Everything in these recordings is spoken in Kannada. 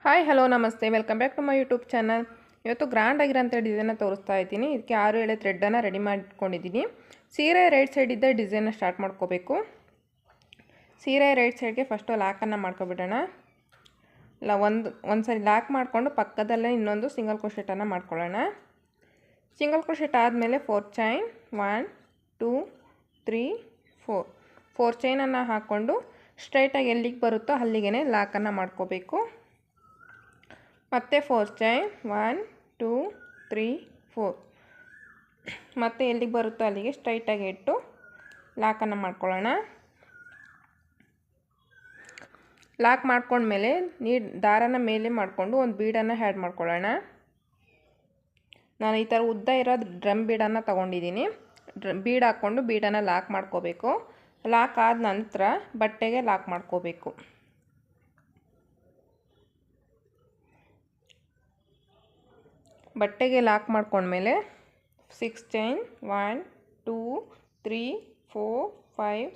ಹಾಯ್ ಹಲೋ ನಮಸ್ತೆ welcome back to my YouTube channel. ಇವತ್ತು ಗ್ರ್ಯಾಂಡ್ ಆಗಿರೋಂಥ ಡಿಸೈನ್ನ ತೋರಿಸ್ತಾ ಇದ್ದೀನಿ. ಇದಕ್ಕೆ 6-7 ಥ್ರೆಡ್ಡನ್ನು ರೆಡಿ ಮಾಡಿಟ್ಕೊಂಡಿದ್ದೀನಿ. ಸೀರೆ ರೈಟ್ ಸೈಡ್ ಇದ್ದ ಡಿಸೈನ್ನ ಸ್ಟಾರ್ಟ್ ಮಾಡ್ಕೋಬೇಕು. ಸೀರೆ ರೈಟ್ ಸೈಡ್ಗೆ ಫಸ್ಟು ಲಾಕನ್ನು ಮಾಡ್ಕೊಬಿಡೋಣ. ಒಂದು ಸರಿ ಲಾಕ್ ಮಾಡಿಕೊಂಡು ಪಕ್ಕದಲ್ಲೇ ಇನ್ನೊಂದು ಸಿಂಗಲ್ ಕ್ರೋಶೆಟನ್ನು ಮಾಡ್ಕೊಳ್ಳೋಣ. ಸಿಂಗಲ್ ಕ್ರೋಶೆಟ್ ಆದಮೇಲೆ 4 ಚೈನ್ 1 2 3 4 ಚೈನನ್ನು ಹಾಕ್ಕೊಂಡು ಸ್ಟ್ರೈಟಾಗಿ ಎಲ್ಲಿಗೆ ಬರುತ್ತೋ ಅಲ್ಲಿಗೆ ಲಾಕನ್ನು ಮಾಡ್ಕೋಬೇಕು. ಮತ್ತೆ 4 ಚೈನ್ 1 2 3 4 ಮತ್ತೆ ಎಲ್ಲಿಗೆ ಬರುತ್ತೋ ಅಲ್ಲಿಗೆ ಸ್ಟ್ರೈಟಾಗಿ ಇಟ್ಟು ಲಾಕನ್ನು ಮಾಡ್ಕೊಳ್ಳೋಣ. ಲಾಕ್ ಮಾಡ್ಕೊಂಡ್ಮೇಲೆ ದಾರನ ಮೇಲೆ ಮಾಡಿಕೊಂಡು ಒಂದು ಬೀಡನ್ನು ಆ್ಯಡ್ ಮಾಡ್ಕೊಳ್ಳೋಣ. ನಾನು ಈ ಥರ ಉದ್ದ ಇರೋ ಡ್ರಮ್ ಬೀಡನ್ನು ತೊಗೊಂಡಿದ್ದೀನಿ. ಬೀಡ್ ಹಾಕ್ಕೊಂಡು ಬೀಡನ್ನು ಲಾಕ್ ಮಾಡ್ಕೋಬೇಕು. ಲಾಕ್ ಆದ ನಂತರ ಬಟ್ಟೆಗೆ ಲಾಕ್ ಮಾಡ್ಕೋಬೇಕು. ಬಟ್ಟೆಗೆ ಲಾಕ್ ಮಾಡ್ಕೊಂಡ್ಮೇಲೆ 6 ಚೈನ್ 1 2 3 4 5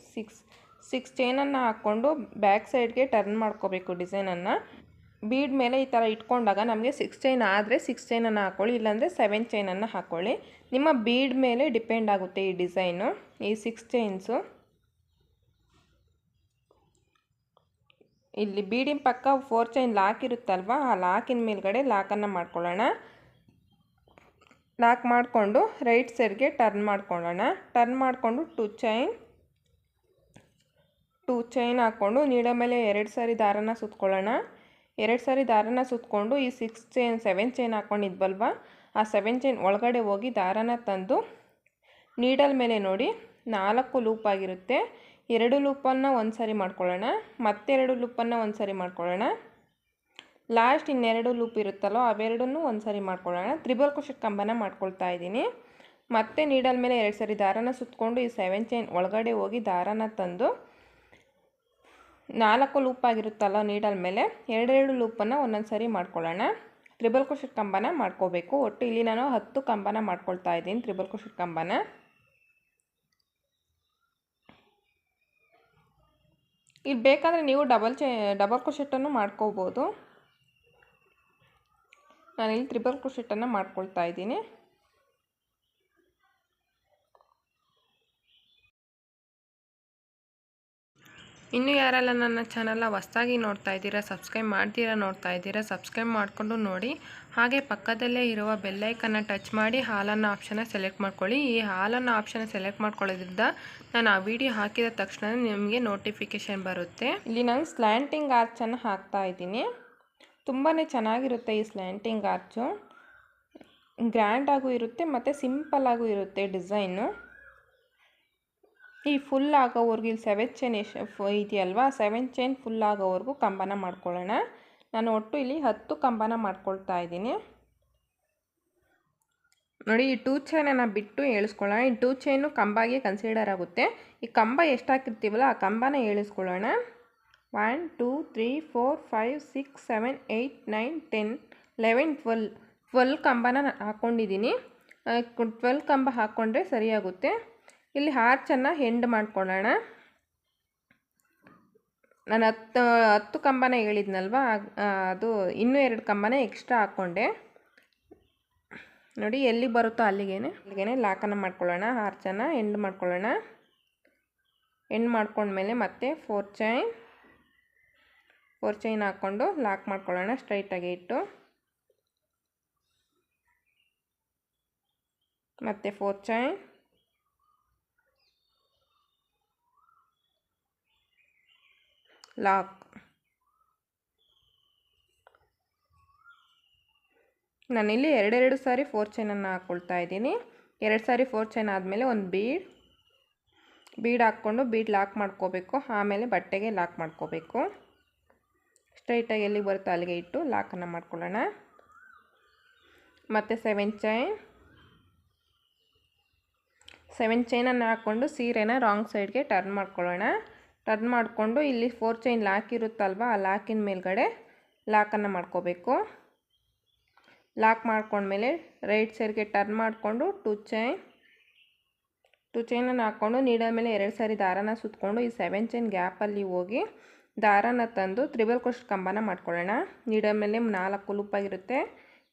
6 ಚೈನನ್ನು ಹಾಕ್ಕೊಂಡು ಬ್ಯಾಕ್ ಸೈಡ್ಗೆ ಟರ್ನ್ ಮಾಡ್ಕೋಬೇಕು. ಡಿಸೈನನ್ನು ಬೀಡ್ ಮೇಲೆ ಈ ಥರ ಇಟ್ಕೊಂಡಾಗ ನಮಗೆ 6 ಚೈನ್ ಆದರೆ 6 ಚೈನನ್ನು ಹಾಕ್ಕೊಳ್ಳಿ, ಇಲ್ಲಾಂದರೆ 7 ಚೈನನ್ನು ಹಾಕ್ಕೊಳ್ಳಿ. ನಿಮ್ಮ ಬೀಡ್ ಮೇಲೆ ಡಿಪೆಂಡ್ ಆಗುತ್ತೆ ಈ ಡಿಸೈನು. ಈ 6 ಚೈನ್ಸು ಇಲ್ಲಿ ಬೀಡಿನ ಪಕ್ಕ 4 ಚೈನ್ ಲಾಕ್ ಇರುತ್ತಲ್ವ, ಆ ಲಾಕಿನ ಮೇಲ್ಗಡೆ ಲಾಕನ್ನು ಮಾಡ್ಕೊಳ್ಳೋಣ. ಲಾಕ್ ಮಾಡಿಕೊಂಡು ರೈಟ್ ಸೈಡ್ಗೆ ಟರ್ನ್ ಮಾಡ್ಕೊಳ್ಳೋಣ. ಟರ್ನ್ ಮಾಡಿಕೊಂಡು 2 ಚೈನ್ ಹಾಕ್ಕೊಂಡು ನೀಡೋ ಮೇಲೆ 2 ಸಾರಿ ದಾರನ ಸುತ್ಕೊಳ್ಳೋಣ. 2 ಸಾರಿ ದಾರನ ಸುತ್ಕೊಂಡು ಈ 6 ಚೈನ್ 7 ಚೈನ್ ಹಾಕ್ಕೊಂಡಿದ್ವಲ್ವ, ಆ 7 ಚೈನ್ ಒಳಗಡೆ ಹೋಗಿ ದಾರನ ತಂದು ನೀಡಲ್ ಮೇಲೆ ನೋಡಿ 4 ಲೂಪ್ ಆಗಿರುತ್ತೆ. 2 ಲೂಪನ್ನು ಒಂದು ಸಾರಿ ಮಾಡ್ಕೊಳ್ಳೋಣ, ಮತ್ತೆ 2 ಲೂಪನ್ನು ಒಂದು ಸಾರಿ ಮಾಡ್ಕೊಳ್ಳೋಣ. ಲಾಸ್ಟ್ ಇನ್ನೆರಡು ಲೂಪ್ ಇರುತ್ತಲ್ಲೋ ಅವೆರಡನ್ನೂ ಒಂದು ಸಾರಿ ಮಾಡ್ಕೊಳ್ಳೋಣ. ತ್ರಿಬಲ್ ಕ್ರೋಶೆಟ್ ಕಂಬನ ಮಾಡ್ಕೊಳ್ತಾ ಇದ್ದೀನಿ. ಮತ್ತೆ ನೀಡಲ್ ಮೇಲೆ 2 ಸಾರಿ ದಾರನ ಸುತ್ತಕೊಂಡು ಈ 7 ಚೈನ್ ಒಳಗಡೆ ಹೋಗಿ ದಾರನ ತಂದು 4 ಲೂಪ್ ಆಗಿರುತ್ತಲ್ಲ ನೀಡಲ್ ಮೇಲೆ 2 ಲೂಪನ್ನು ಒಂದೊಂದು ಸಾರಿ ಮಾಡ್ಕೊಳ್ಳೋಣ. ತ್ರಿಬಲ್ ಕ್ರೋಶೆಟ್ ಕಂಬನ ಮಾಡ್ಕೋಬೇಕು. ಒಟ್ಟು ಇಲ್ಲಿ ನಾನು 10 ಕಂಬನ ಮಾಡ್ಕೊಳ್ತಾ ಇದ್ದೀನಿ. ತ್ರಿಬಲ್ ಕ್ರೋಶೆಟ್ ಕಂಬನ ಇಲ್ಲಿ ಬೇಕಾದರೆ ನೀವು ಡಬಲ್ ಕ್ರೋಶೆಟನ್ನು ಮಾಡ್ಕೋಬೋದು. ನಾನಿಲ್ಲಿ ತ್ರಿಬಲ್ ಕ್ರೋಶೆಟನ್ನು ಮಾಡ್ಕೊಳ್ತಾ ಇದ್ದೀನಿ. ಇನ್ನೂ ಯಾರೆಲ್ಲ ನನ್ನ ಚಾನಲ್ನ ಹೊಸದಾಗಿ ನೋಡ್ತಾ ಇದ್ದೀರಾ, ಸಬ್ಸ್ಕ್ರೈಬ್ ಸಬ್ಸ್ಕ್ರೈಬ್ ಮಾಡಿಕೊಂಡು ನೋಡಿ. ಹಾಗೆ ಪಕ್ಕದಲ್ಲೇ ಇರುವ ಬೆಲ್ಲೈಕನ್ನು ಟಚ್ ಮಾಡಿ ಹಾಲನ್ನು ಆಪ್ಷನ್ನ ಸೆಲೆಕ್ಟ್ ಮಾಡ್ಕೊಳ್ಳಿ. ಈ ಹಾಲನ್ನು ಆಪ್ಷನ್ನ ಸೆಲೆಕ್ಟ್ ಮಾಡ್ಕೊಳ್ಳೋದ್ರಿಂದ ನಾನು ಆ ವಿಡಿಯೋ ಹಾಕಿದ ತಕ್ಷಣ ನಿಮಗೆ ನೋಟಿಫಿಕೇಷನ್ ಬರುತ್ತೆ. ಇಲ್ಲಿ ನಾನು ಸ್ಲ್ಯಾಂಟಿಂಗ್ ಆರ್ಚನ್ನು ಹಾಕ್ತಾ ಇದ್ದೀನಿ. ತುಂಬಾ ಚೆನ್ನಾಗಿರುತ್ತೆ ಈ ಸ್ಲ್ಯಾಂಟಿಂಗ್ ಆರ್ಚು. ಗ್ರ್ಯಾಂಡಾಗೂ ಇರುತ್ತೆ ಮತ್ತು ಸಿಂಪಲ್ಲಾಗೂ ಇರುತ್ತೆ ಡಿಸೈನು. ಈ ಫುಲ್ ಆಗೋವರೆಗೂ ಇಲ್ಲಿ 7 ಚೈನ್ ಇದೆಯಲ್ವಾ, 7 ಚೈನ್ ಫುಲ್ ಆಗೋವರೆಗೂ ಕಂಬನ ಮಾಡ್ಕೊಳ್ಳೋಣ. ನಾನು ಒಟ್ಟು ಇಲ್ಲಿ 10 ಕಂಬನ ಮಾಡ್ಕೊಳ್ತಾ ಇದ್ದೀನಿ. ನೋಡಿ, ಈ 2 ಚೈನನ್ನು ಬಿಟ್ಟು ಎಳಿಸ್ಕೊಳ್ಳೋಣ. ಈ 2 ಚೈನು ಕಂಬಾಗೆ ಕನ್ಸಿಡರ್ ಆಗುತ್ತೆ. ಈ ಕಂಬ ಎಷ್ಟು ಹಾಕಿರ್ತೀವಲ್ಲ ಆ ಕಂಬನ ಎಳಿಸ್ಕೊಳ್ಳೋಣ. 1 2 3 4 5 6 7 8 9 10 11 12 ಕಂಬನ ಹಾಕ್ಕೊಂಡಿದ್ದೀನಿ. 12 ಕಂಬ ಹಾಕ್ಕೊಂಡ್ರೆ ಸರಿಯಾಗುತ್ತೆ. ಇಲ್ಲಿ ಆರ್ಚನ್ನು ಎಂಡ್ ಮಾಡ್ಕೊಳ್ಳೋಣ. ನಾನು 10 ಕಂಬನ ಹೇಳಿದ್ನಲ್ವ, ಅದು ಇನ್ನೂ 2 ಕಂಬನ ಎಕ್ಸ್ಟ್ರಾ ಹಾಕ್ಕೊಂಡೆ. ನೋಡಿ, ಎಲ್ಲಿ ಬರುತ್ತೋ ಅಲ್ಲಿಗೆ ಲಾಕನ್ನು ಮಾಡ್ಕೊಳ್ಳೋಣ. ಆರ್ಚನ್ನು ಎಂಡ್ ಮಾಡ್ಕೊಳ್ಳೋಣ. ಎಂಡ್ ಮಾಡ್ಕೊಂಡ್ಮೇಲೆ ಮತ್ತೆ 4 ಚೈನ್ ಹಾಕ್ಕೊಂಡು ಲಾಕ್ ಮಾಡ್ಕೊಳ್ಳೋಣ. ಸ್ಟ್ರೈಟಾಗಿ ಇಟ್ಟು ಮತ್ತೆ 4 ಚೈನ್ ಲಾಕ್. ನಾನಿಲ್ಲಿ 2 ಸಾರಿ 4 ಚೈನನ್ನು ಹಾಕ್ಕೊಳ್ತಾ ಇದ್ದೀನಿ. 2 ಸಾರಿ 4 ಚೈನ್ ಆದಮೇಲೆ ಒಂದು ಬೀಡ್ ಹಾಕ್ಕೊಂಡು ಬೀಡ್ ಲಾಕ್ ಮಾಡ್ಕೋಬೇಕು. ಆಮೇಲೆ ಬಟ್ಟೆಗೆ ಲಾಕ್ ಮಾಡ್ಕೋಬೇಕು. ಸ್ಟ್ರೈಟಾಗಿ ಎಲ್ಲಿಗೆ ಬರುತ್ತೋ ಅಲ್ಲಿಗೆ ಇಟ್ಟು ಲಾಕನ್ನು ಮಾಡ್ಕೊಳ್ಳೋಣ. ಮತ್ತು 7 ಚೈನನ್ನು ಹಾಕ್ಕೊಂಡು ಸೀರೆನ ರಾಂಗ್ ಸೈಡ್ಗೆ ಟರ್ನ್ ಮಾಡ್ಕೊಳ್ಳೋಣ. ಟರ್ನ್ ಮಾಡಿಕೊಂಡು ಇಲ್ಲಿ 4 ಚೈನ್ ಲಾಕ್ ಇರುತ್ತಲ್ವ, ಆ ಲಾಕಿನ ಮೇಲ್ಗಡೆ ಲಾಕನ್ನು ಮಾಡ್ಕೋಬೇಕು. ಲಾಕ್ ಮಾಡ್ಕೊಂಡ್ಮೇಲೆ ರೈಟ್ ಸೈಡ್ಗೆ ಟರ್ನ್ ಮಾಡಿಕೊಂಡು 2 ಚೈನನ್ನು ಹಾಕ್ಕೊಂಡು ನೀಡೋ ಮೇಲೆ 2 ಸಾರಿ ದಾರನ ಸುತ್ತಕೊಂಡು ಈ 7 ಚೈನ್ ಗ್ಯಾಪಲ್ಲಿ ಹೋಗಿ ದಾರನ ತಂದು ತ್ರಿಬಲ್ ಕ್ರೋಶೆಟ್ ಕಂಬನ ಮಾಡ್ಕೊಳ್ಳೋಣ. ನೀಡಲ್ ಮೇಲೆ 4 ಲೂಪಾಗಿರುತ್ತೆ.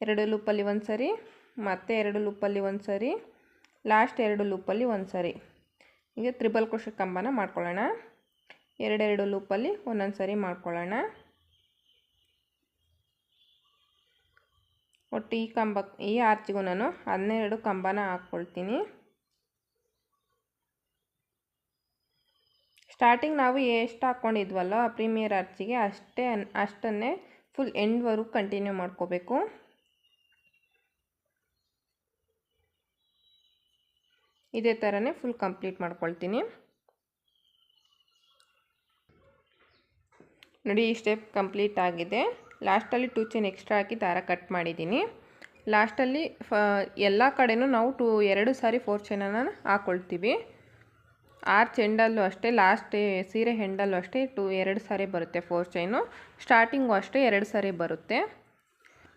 2 ಲೂಪಲ್ಲಿ ಒಂದು ಸರಿ, ಮತ್ತೆ 2 ಲೂಪಲ್ಲಿ ಒಂದು ಸರಿ, ಲಾಸ್ಟ್ 2 ಲೂಪಲ್ಲಿ ಒಂದು ಸರಿ. ಹೀಗೆ ತ್ರಿಬಲ್ ಕ್ರೋಶೆಟ್ ಕಂಬನ ಮಾಡ್ಕೊಳ್ಳೋಣ. 2 ಲೂಪಲ್ಲಿ ಒಂದೊಂದು ಸರಿ ಮಾಡ್ಕೊಳ್ಳೋಣ. ಒಟ್ಟು ಈ ಆರ್ಚಿಗೂ ನಾನು 12 ಕಂಬನ ಹಾಕ್ಕೊಳ್ತೀನಿ. ಸ್ಟಾರ್ಟಿಂಗ್ ನಾವು ಎಷ್ಟು ಹಾಕ್ಕೊಂಡಿದ್ವಲ್ಲ ಪ್ರೀಮಿಯರ್ ಆರ್ಚಿಗೆ ಅಷ್ಟನ್ನೇ ಫುಲ್ ಎಂಡ್ವರೆಗೂ ಕಂಟಿನ್ಯೂ ಮಾಡ್ಕೋಬೇಕು. ಇದೇ ಥರನೇ ಫುಲ್ ಕಂಪ್ಲೀಟ್ ಮಾಡ್ಕೊಳ್ತೀನಿ. ನೋಡಿ, ಈ ಸ್ಟೆಪ್ ಕಂಪ್ಲೀಟ್ ಆಗಿದೆ. ಲಾಸ್ಟಲ್ಲಿ 2 ಚೈನ್ ಎಕ್ಸ್ಟ್ರಾ ಹಾಕಿ ದಾರ ಕಟ್ ಮಾಡಿದ್ದೀನಿ. ಲಾಸ್ಟಲ್ಲಿ ಎಲ್ಲ ಕಡೆನೂ ನಾವು 2 ಸಾರಿ 4 ಚೈನನ್ನು ಹಾಕ್ಕೊಳ್ತೀವಿ. ಆರ್ಚ್ ಎಂಡಲ್ಲೂ ಅಷ್ಟೇ, ಲಾಸ್ಟ್ ಸೀರೆ ಹೆಂಡಲ್ಲೂ ಅಷ್ಟೇ 2 ಸಾರಿ ಬರುತ್ತೆ 4 ಚೈನು. ಸ್ಟಾರ್ಟಿಂಗು ಅಷ್ಟೇ 2 ಸಾರಿ ಬರುತ್ತೆ.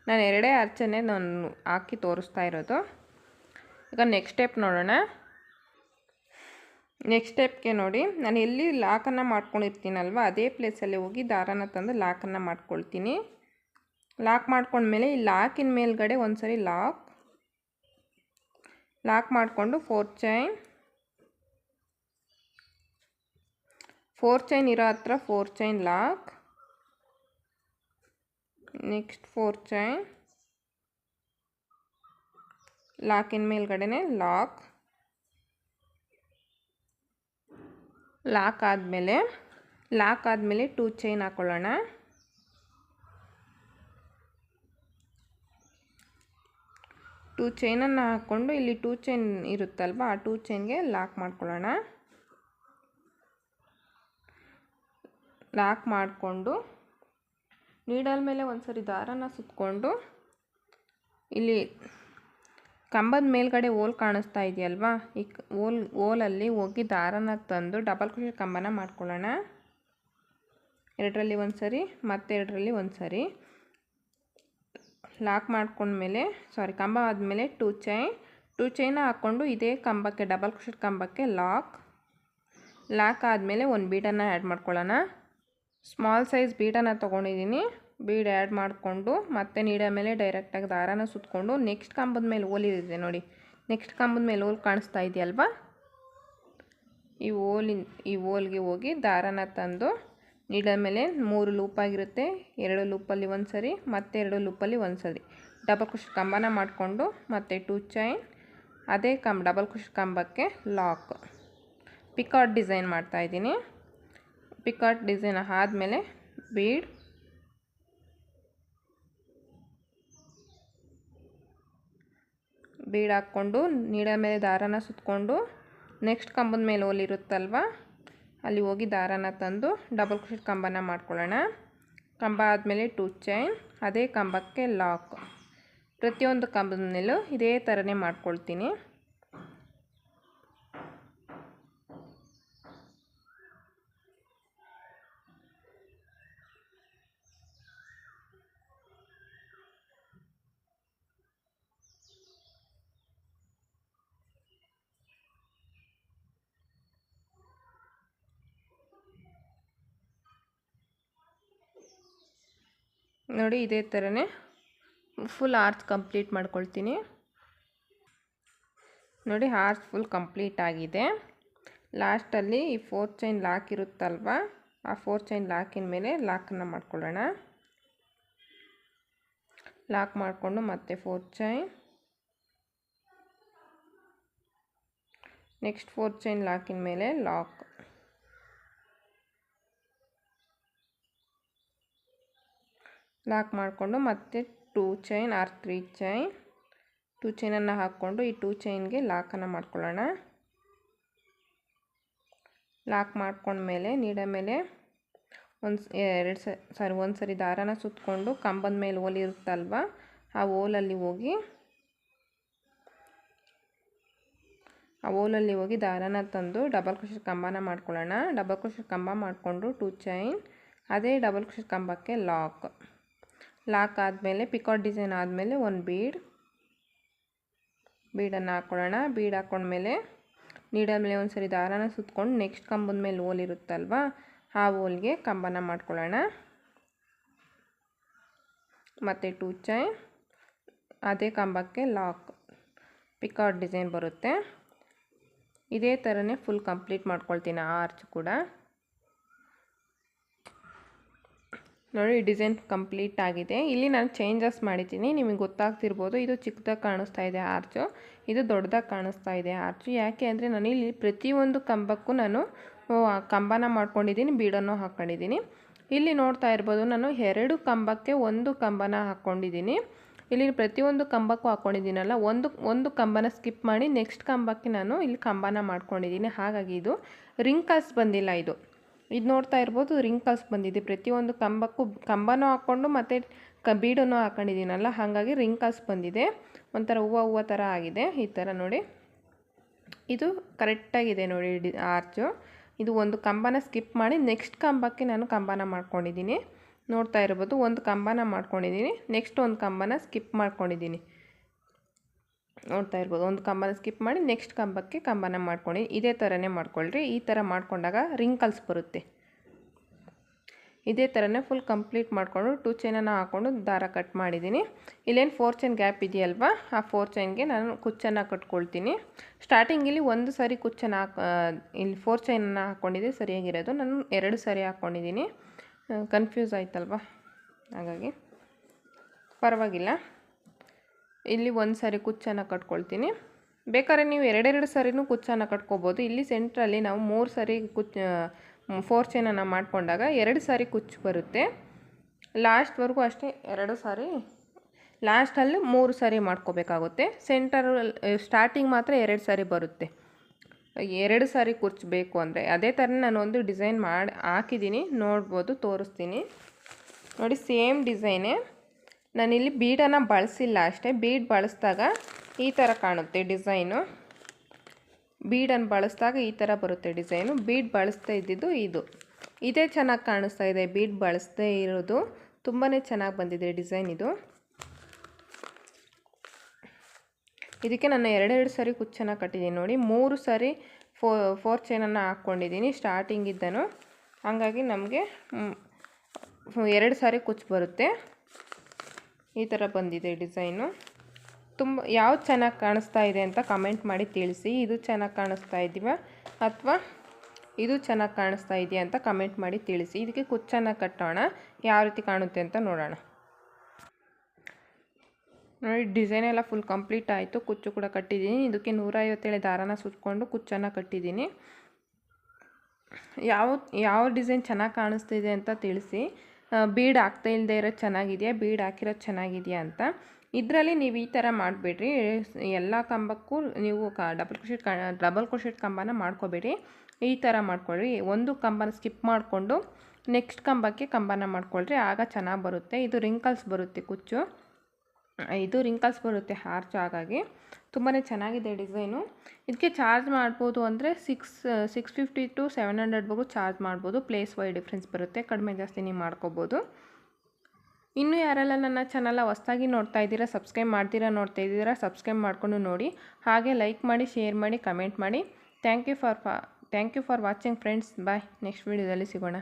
ನಾನು 2 ಆರ್ಚನ್ನೇ ನಾನು ಹಾಕಿ ತೋರಿಸ್ತಾ ಇರೋದು. ಈಗ ನೆಕ್ಸ್ಟ್ ಸ್ಟೆಪ್ ನೋಡೋಣ. ನೆಕ್ಸ್ಟ್ ಸ್ಟೆಪ್ಗೆ ನೋಡಿ, ನಾನು ಎಲ್ಲಿ ಲಾಕನ್ನು ಮಾಡ್ಕೊಂಡಿರ್ತೀನಲ್ವ ಅದೇ ಪ್ಲೇಸಲ್ಲಿ ಹೋಗಿ ದಾರನ ತಂದು ಲಾಕನ್ನು ಮಾಡ್ಕೊಳ್ತೀನಿ. ಲಾಕ್ ಮಾಡ್ಕೊಂಡ್ಮೇಲೆ ಈ ಲಾಕಿನ ಮೇಲ್ಗಡೆ ಒಂದು ಸರಿ ಲಾಕ್ ಮಾಡಿಕೊಂಡು 4 ಚೈನ್ ಇರೋ ಹತ್ರ 4 ಚೈನ್ ಲಾಕ್, ನೆಕ್ಸ್ಟ್ 4 ಚೈನ್ ಲಾಕಿನ ಮೇಲ್ಗಡೆನೆ ಲಾಕ್ ಆದಮೇಲೆ 2 ಚೈನ್ ಹಾಕೊಳ್ಳೋಣ. 2 ಚೈನನ್ನು ಹಾಕ್ಕೊಂಡು ಇಲ್ಲಿ 2 ಚೈನ್ ಇರುತ್ತಲ್ವ ಆ 2 ಚೈನ್ಗೆ ಲಾಕ್ ಮಾಡ್ಕೊಳ್ಳೋಣ. ಲಾಕ್ ಮಾಡಿಕೊಂಡು ನೀಡಲ್ ಮೇಲೆ ಒಂದು ಸರಿ ದಾರನ ಸುತ್ತಕೊಂಡು ಇಲ್ಲಿ ಕಂಬದ ಮೇಲ್ಗಡೆ ಓಲ್ ಕಾಣಿಸ್ತಾ ಇದೆಯಲ್ವಾ, ಈ ಓಲಲ್ಲಿ ಹೋಗಿ ದಾರನ ತಂದು ಡಬಲ್ ಕ್ರೋಶೆಟ್ ಕಂಬನ ಮಾಡ್ಕೊಳ್ಳೋಣ. 2ರಲ್ಲಿ ಒಂದು ಸರಿ, ಮತ್ತೆ 2ರಲ್ಲಿ ಒಂದು ಸರಿ. ಲಾಕ್ ಮಾಡ್ಕೊಂಡ್ಮೇಲೆ ಕಂಬ ಆದಮೇಲೆ 2 ಚೈನ ಹಾಕ್ಕೊಂಡು ಇದೇ ಕಂಬಕ್ಕೆ ಡಬಲ್ ಕ್ರೋಶೆಟ್ ಕಂಬಕ್ಕೆ ಲಾಕ್ ಆದಮೇಲೆ ಒಂದು ಬೀಡನ್ನು ಆ್ಯಡ್ ಮಾಡ್ಕೊಳ್ಳೋಣ. ಸ್ಮಾಲ್ ಸೈಜ್ ಬೀಡನ್ನು ತೊಗೊಂಡಿದ್ದೀನಿ. ಬೀಡ್ ಆ್ಯಡ್ ಮಾಡಿಕೊಂಡು ಮತ್ತೆ ನೀಡಲ್ ಮೇಲೆ ಡೈರೆಕ್ಟಾಗಿ ದಾರನ ಸುತ್ತಕೊಂಡು ನೆಕ್ಸ್ಟ್ ಕಂಬದ ಮೇಲೆ ಓಲಿದೆ ನೋಡಿ, ನೆಕ್ಸ್ಟ್ ಕಂಬದ ಮೇಲೆ ಓಲ್ ಕಾಣಿಸ್ತಾ ಇದೆಯಲ್ವಾ, ಈ ಓಲ್ಗೆ ಹೋಗಿ ದಾರನ ತಂದು ನೀಡಲ್ ಮೇಲೆ 3 ಲೂಪಾಗಿರುತ್ತೆ. 2 ಲೂಪಲ್ಲಿ ಒಂದು ಸರಿ, ಮತ್ತೆ 2 ಲೂಪಲ್ಲಿ ಒಂದು ಸರಿ ಡಬಲ್ ಕ್ರೋಶೆಟ್ ಕಂಬನ ಮಾಡಿಕೊಂಡು ಮತ್ತೆ 2 ಚೈನ್ ಅದೇ ಡಬಲ್ ಕ್ರೋಶೆಟ್ ಕಂಬಕ್ಕೆ ಲಾಕ್. ಪಿಕಾಟ್ ಡಿಸೈನ್ ಮಾಡ್ತಾಯಿದ್ದೀನಿ. ಪಿಕಾಟ್ ಡಿಸೈನ್ ಆದಮೇಲೆ ಬೀಡ್ ಹಾಕ್ಕೊಂಡು ನೀಡಲ್ ಮೇಲೆ ದಾರನ ಸುತ್ತಕೊಂಡು ನೆಕ್ಸ್ಟ್ ಕಂಬದ ಮೇಲೆ ಓಲಿರುತ್ತಲ್ವ ಅಲ್ಲಿ ಹೋಗಿ ದಾರನ ತಂದು ಡಬಲ್ ಕ್ರೋಶೆಟ್ ಕಂಬನ ಮಾಡ್ಕೊಳ್ಳೋಣ. ಕಂಬ ಆದಮೇಲೆ 2 ಚೈನ್ ಅದೇ ಕಂಬಕ್ಕೆ ಲಾಕ್. ಪ್ರತಿಯೊಂದು ಕಂಬದ ಮೇಲೂ ಇದೇ ಥರನೇ ಮಾಡ್ಕೊಳ್ತೀನಿ. ನೋಡಿ, ಇದೇ ಥರನೇ ಫುಲ್ ಆರ್ಚ್ ಕಂಪ್ಲೀಟ್ ಮಾಡ್ಕೊಳ್ತೀನಿ. ನೋಡಿ, ಆರ್ಚ್ ಫುಲ್ ಕಂಪ್ಲೀಟ್ ಆಗಿದೆ. ಲಾಸ್ಟಲ್ಲಿ ಈ 4 ಚೈನ್ ಲಾಕ್ ಇರುತ್ತಲ್ವ ಆ 4 ಚೈನ್ ಲಾಕಿನ ಮೇಲೆ ಲಾಕನ್ನು ಮಾಡ್ಕೊಳ್ಳೋಣ. ಲಾಕ್ ಮಾಡಿಕೊಂಡು ಮತ್ತೆ 4 ಚೈನ್, ನೆಕ್ಸ್ಟ್ 4 ಚೈನ್ ಲಾಕಿನ ಮೇಲೆ ಲಾಕ್ ಮಾಡಿಕೊಂಡು ಮತ್ತೆ 2 ಚೈನ್ ಆರ್ 3 ಚೈನ್ 2 ಚೈನನ್ನು ಹಾಕ್ಕೊಂಡು ಈ 2 ಚೈನ್ಗೆ ಲಾಕನ್ನು ಮಾಡ್ಕೊಳ್ಳೋಣ. ಲಾಕ್ ಮಾಡ್ಕೊಂಡ್ಮೇಲೆ ನೀಡಲ್ ಮೇಲೆ ಒಂದು ಸರಿ ದಾರನ ಸುತ್ತಕೊಂಡು ಕಂಬದ ಮೇಲೆ ಓಲ್ ಇರುತ್ತಲ್ವ ಆ ಓಲಲ್ಲಿ ಹೋಗಿ ದಾರನ ತಂದು ಡಬಲ್ ಕ್ರೋಶೆಟ್ ಕಂಬನ ಮಾಡ್ಕೊಳ್ಳೋಣ. ಡಬಲ್ ಕ್ರೋಶೆಟ್ ಕಂಬ ಮಾಡಿಕೊಂಡು 2 ಚೈನ್ ಅದೇ ಡಬಲ್ ಕ್ರೋಶೆಟ್ ಕಂಬಕ್ಕೆ ಲಾಕ್ ಆದಮೇಲೆ ಪಿಕಾಟ್ ಡಿಸೈನ್ ಆದಮೇಲೆ ಒಂದು ಬೀಡನ್ನು ಹಾಕ್ಕೊಳ್ಳೋಣ. ಬೀಡ್ ಹಾಕ್ಕೊಂಡ್ಮೇಲೆ ನೀಡಲ್ ಮೇಲೆ ಒಂದು ಸರಿ ದಾರನ ಸುತ್ತಕೊಂಡು ನೆಕ್ಸ್ಟ್ ಕಂಬದ ಮೇಲೆ ಓಲ್ ಇರುತ್ತಲ್ವ ಆ ಹೋಲ್ಗೆ ಕಂಬನ ಮಾಡ್ಕೊಳ್ಳೋಣ. ಮತ್ತು 2 ಚೈನ್, ಅದೇ ಕಂಬಕ್ಕೆ ಲಾಕ್ ಪಿಕಾಟ್ ಡಿಸೈನ್ ಬರುತ್ತೆ. ಇದೇ ಥರನೇ ಫುಲ್ ಕಂಪ್ಲೀಟ್ ಮಾಡ್ಕೊಳ್ತೀನಿ ಆ ಆರ್ಚ್ ಕೂಡ. ನೋಡಿ ಡಿಸೈನ್ ಕಂಪ್ಲೀಟ್ ಆಗಿದೆ. ಇಲ್ಲಿ ನಾನು ಚೇಂಜಸ್ ಮಾಡಿದ್ದೀನಿ, ನಿಮಗೆ ಗೊತ್ತಾಗ್ತಿರ್ಬೋದು. ಇದು ಚಿಕ್ಕದಾಗಿ ಕಾಣಿಸ್ತಾ ಇದೆ ಆರ್ಚು, ಇದು ದೊಡ್ಡದಾಗಿ ಕಾಣಿಸ್ತಾ ಇದೆ ಆರ್ಚು. ಯಾಕೆ ಅಂದರೆ ನಾನು ಇಲ್ಲಿ ಪ್ರತಿಯೊಂದು ಕಂಬಕ್ಕೂ ನಾನು ಕಂಬನ ಮಾಡ್ಕೊಂಡಿದ್ದೀನಿ, ಬೀಡನ್ನು ಹಾಕ್ಕೊಂಡಿದ್ದೀನಿ. ಇಲ್ಲಿ ನೋಡ್ತಾ ಇರ್ಬೋದು, ನಾನು 2 ಕಂಬಕ್ಕೆ 1 ಕಂಬನ ಹಾಕ್ಕೊಂಡಿದ್ದೀನಿ. ಇಲ್ಲಿ ಪ್ರತಿಯೊಂದು ಕಂಬಕ್ಕೂ ಹಾಕ್ಕೊಂಡಿದ್ದೀನಲ್ಲ, ಒಂದು ಕಂಬನ ಸ್ಕಿಪ್ ಮಾಡಿ ನೆಕ್ಸ್ಟ್ ಕಂಬಕ್ಕೆ ನಾನು ಇಲ್ಲಿ ಕಂಬನ ಮಾಡ್ಕೊಂಡಿದ್ದೀನಿ. ಹಾಗಾಗಿ ಇದು ರಿಂಕಲ್ಸ್ ಬಂದಿಲ್ಲ. ಇದು ನೋಡ್ತಾ ಇರ್ಬೋದು, ರಿಂಕಲ್ಸ್ ಬಂದಿದೆ. ಪ್ರತಿಯೊಂದು ಕಂಬಕ್ಕೂ ಕಂಬನೂ ಹಾಕ್ಕೊಂಡು ಮತ್ತು ಬೀಡನ್ನು ಹಾಕ್ಕೊಂಡಿದ್ದೀನಲ್ಲ, ಹಾಗಾಗಿ ರಿಂಕಲ್ಸ್ ಬಂದಿದೆ. ಒಂಥರ ಹೂವು ಥರ ಆಗಿದೆ. ಈ ಥರ ನೋಡಿ, ಇದು ಕರೆಕ್ಟಾಗಿದೆ ನೋಡಿ ಆರ್ಚು. ಇದು ಒಂದು ಕಂಬನ ಸ್ಕಿಪ್ ಮಾಡಿ ನೆಕ್ಸ್ಟ್ ಕಂಬಕ್ಕೆ ನಾನು ಕಂಬನ ಮಾಡ್ಕೊಂಡಿದ್ದೀನಿ. ನೋಡ್ತಾ ಇರ್ಬೋದು, ಒಂದು ಕಂಬನ ಮಾಡ್ಕೊಂಡಿದ್ದೀನಿ, ನೆಕ್ಸ್ಟ್ ಒಂದು ಕಂಬನ ಸ್ಕಿಪ್ ಮಾಡ್ಕೊಂಡಿದ್ದೀನಿ. ನೋಡ್ತಾ ಇರ್ಬೋದು, ಒಂದು ಕಂಬನ ಸ್ಕಿಪ್ ಮಾಡಿ ನೆಕ್ಸ್ಟ್ ಕಂಬಕ್ಕೆ ಕಂಬನ ಮಾಡ್ಕೊಂಡು ಇದೇ ಥರನೇ ಮಾಡ್ಕೊಳ್ರಿ. ಈ ಥರ ಮಾಡ್ಕೊಂಡಾಗ ರಿಂಕಲ್ಸ್ ಬರುತ್ತೆ. ಇದೇ ಥರನೇ ಫುಲ್ ಕಂಪ್ಲೀಟ್ ಮಾಡಿಕೊಂಡು 2 ಚೈನನ್ನು ಹಾಕ್ಕೊಂಡು ದಾರ ಕಟ್ ಮಾಡಿದ್ದೀನಿ. ಇಲ್ಲೇನು 4 ಚೈನ್ ಗ್ಯಾಪ್ ಇದೆಯಲ್ವಾ, ಆ 4 ಚೈನ್ಗೆ ನಾನು ಕುಚ್ಚನ್ನು ಕಟ್ಕೊಳ್ತೀನಿ. ಸ್ಟಾರ್ಟಿಂಗಲ್ಲಿ ಒಂದು ಸಾರಿ ಕುಚ್ಚನ್ನು ಇಲ್ಲಿ 4 ಚೈನನ್ನು ಹಾಕ್ಕೊಂಡಿದ್ದೆ ಸರಿಯಾಗಿರೋದು. ನಾನು 2 ಸಾರಿ ಹಾಕ್ಕೊಂಡಿದ್ದೀನಿ. ಕನ್ಫ್ಯೂಸ್ ಆಯ್ತಲ್ವ, ಹಾಗಾಗಿ ಪರವಾಗಿಲ್ಲ. ಇಲ್ಲಿ ಒಂದು ಸಾರಿ ಕುಚ್ಚನ್ನು ಕಟ್ಕೊಳ್ತೀನಿ. ಬೇಕಾದ್ರೆ ನೀವು 2 ಸಾರಿನೂ ಕುಚ್ಚನ್ನು ಕಟ್ಕೋಬೋದು. ಇಲ್ಲಿ ಸೆಂಟ್ರಲ್ಲಿ ನಾವು 3 ಸಾರಿ 4 ಚೈನನ್ನು ಮಾಡ್ಕೊಂಡಾಗ 2 ಸಾರಿ ಕುಚ್ಚು ಬರುತ್ತೆ. ಲಾಸ್ಟ್ವರೆಗೂ ಅಷ್ಟೇ 2 ಸಾರಿ, ಲಾಸ್ಟಲ್ಲಿ 3 ಸಾರಿ ಮಾಡ್ಕೋಬೇಕಾಗುತ್ತೆ. ಸೆಂಟರ್ ಸ್ಟಾರ್ಟಿಂಗ್ ಮಾತ್ರ 2 ಸಾರಿ ಬರುತ್ತೆ. 2 ಸಾರಿ ಕುಚ್ಚು ಬೇಕು ಅಂದರೆ ಅದೇ ಥರ ನಾನು ಒಂದು ಡಿಸೈನ್ ಮಾಡಿ ಹಾಕಿದ್ದೀನಿ, ನೋಡ್ಬೋದು, ತೋರಿಸ್ತೀನಿ ನೋಡಿ. ಸೇಮ್ ಡಿಸೈನೇ, ನಾನಿಲ್ಲಿ ಬೀಡನ್ನು ಬಳಸಿಲ್ಲ ಅಷ್ಟೇ. ಬೀಡ್ ಬಳಸಿದಾಗ ಈ ಥರ ಕಾಣುತ್ತೆ ಡಿಸೈನು. ಬೀಡನ್ನು ಬಳಸಿದಾಗ ಈ ಥರ ಬರುತ್ತೆ ಡಿಸೈನು. ಬೀಡ್ ಬಳಸ್ತಾ ಇದ್ದಿದ್ದು ಇದೇ ಚೆನ್ನಾಗಿ ಕಾಣಿಸ್ತಾ ಇದೆ. ಬೀಡ್ ಬಳಸದೇ ಇರೋದು ತುಂಬಾ ಚೆನ್ನಾಗಿ ಬಂದಿದೆ ಡಿಸೈನ್ ಇದು. ಇದಕ್ಕೆ ನಾನು 2 ಸಾರಿ ಕುಚ್ಚನ್ನು ಕಟ್ಟಿದ್ದೀನಿ ನೋಡಿ. 3 ಸಾರಿ 4 ಚೈನನ್ನು ಹಾಕ್ಕೊಂಡಿದ್ದೀನಿ ಸ್ಟಾರ್ಟಿಂಗಿದ್ದನು. ಹಾಗಾಗಿ ನಮಗೆ 2 ಸಾರಿ ಕುಚ್ಚು ಬರುತ್ತೆ. ಈ ಥರ ಬಂದಿದೆ ಡಿಸೈನು. ಯಾವ್ದು ಚೆನ್ನಾಗಿ ಕಾಣಿಸ್ತಾ ಇದೆ ಅಂತ ಕಮೆಂಟ್ ಮಾಡಿ ತಿಳಿಸಿ. ಇದು ಚೆನ್ನಾಗಿ ಕಾಣಿಸ್ತಾ ಇದೆಯಾ ಅಥವಾ ಇದು ಚೆನ್ನಾಗಿ ಕಾಣಿಸ್ತಾ ಇದೆಯಾ ಅಂತ ಕಮೆಂಟ್ ಮಾಡಿ ತಿಳಿಸಿ. ಇದಕ್ಕೆ ಕುಚ್ಚನ್ನು ಕಟ್ಟೋಣ, ಯಾವ ರೀತಿ ಕಾಣುತ್ತೆ ಅಂತ ನೋಡೋಣ. ನೋಡಿ ಡಿಸೈನ್ ಎಲ್ಲ ಫುಲ್ ಕಂಪ್ಲೀಟ್ ಆಯಿತು. ಕುಚ್ಚು ಕೂಡ ಕಟ್ಟಿದ್ದೀನಿ. ಇದಕ್ಕೆ 157 ದಾರನ ಸುತ್ತಕೊಂಡು ಕುಚ್ಚನ್ನು ಕಟ್ಟಿದ್ದೀನಿ. ಯಾವ ಡಿಸೈನ್ ಚೆನ್ನಾಗಿ ಕಾಣಿಸ್ತಿದೆ ಅಂತ ತಿಳಿಸಿ. ಬೀಡ್ ಹಾಕ್ತಾ ಇಲ್ಲದೆ ಇರೋದು ಚೆನ್ನಾಗಿದೆಯಾ, ಬೀಡ್ ಹಾಕಿರೋದು ಚೆನ್ನಾಗಿದೆಯಾ ಅಂತ. ಇದರಲ್ಲಿ ನೀವು ಈ ಥರ ಮಾಡಿಬಿಡ್ರಿ. ಎಲ್ಲ ಕಂಬಕ್ಕೂ ನೀವು ಡಬಲ್ ಕ್ರೋಶೆಟ್ ಕಂಬನ ಮಾಡ್ಕೋಬೇಡಿ. ಈ ಥರ ಮಾಡ್ಕೊಳ್ಳಿ. ಒಂದು ಕಂಬನ ಸ್ಕಿಪ್ ಮಾಡಿಕೊಂಡು ನೆಕ್ಸ್ಟ್ ಕಂಬಕ್ಕೆ ಕಂಬನ ಮಾಡ್ಕೊಳ್ರಿ, ಆಗ ಚೆನ್ನಾಗಿ ಬರುತ್ತೆ. ಇದು ರಿಂಕಲ್ಸ್ ಬರುತ್ತೆ ಕುಚ್ಚು, ಇದು ರಿಂಕಲ್ಸ್ ಬರುತ್ತೆ ಆರ್ಚ್. ಹಾಗಾಗಿ ತುಂಬಾ ಚೆನ್ನಾಗಿದೆ ಡಿಸೈನು. ಇದಕ್ಕೆ ಚಾರ್ಜ್ ಮಾಡ್ಬೋದು ಅಂದರೆ 650 to 700ವರೆಗೂ ಚಾರ್ಜ್ ಮಾಡ್ಬೋದು. ಪ್ಲೇಸ್ ವೈಸ್ ಡಿಫ್ರೆನ್ಸ್ ಬರುತ್ತೆ, ಕಡಿಮೆ ಜಾಸ್ತಿ ನೀವು ಮಾಡ್ಕೋಬೋದು. ಇನ್ನೂ ಯಾರೆಲ್ಲ ನನ್ನ ಚಾನಲ್ನ ಹೊಸದಾಗಿ ನೋಡ್ತಾ ಇದ್ದೀರಾ, ಸಬ್ಸ್ಕ್ರೈಬ್ ನೋಡ್ತಾ ಇದ್ದೀರಾ, ಸಬ್ಸ್ಕ್ರೈಬ್ ಮಾಡಿಕೊಂಡು ನೋಡಿ. ಹಾಗೆ ಲೈಕ್ ಮಾಡಿ, ಶೇರ್ ಮಾಡಿ, ಕಮೆಂಟ್ ಮಾಡಿ. Thank you for watching friends. Bye. Next ವೀಡಿಯೋದಲ್ಲಿ ಸಿಗೋಣ.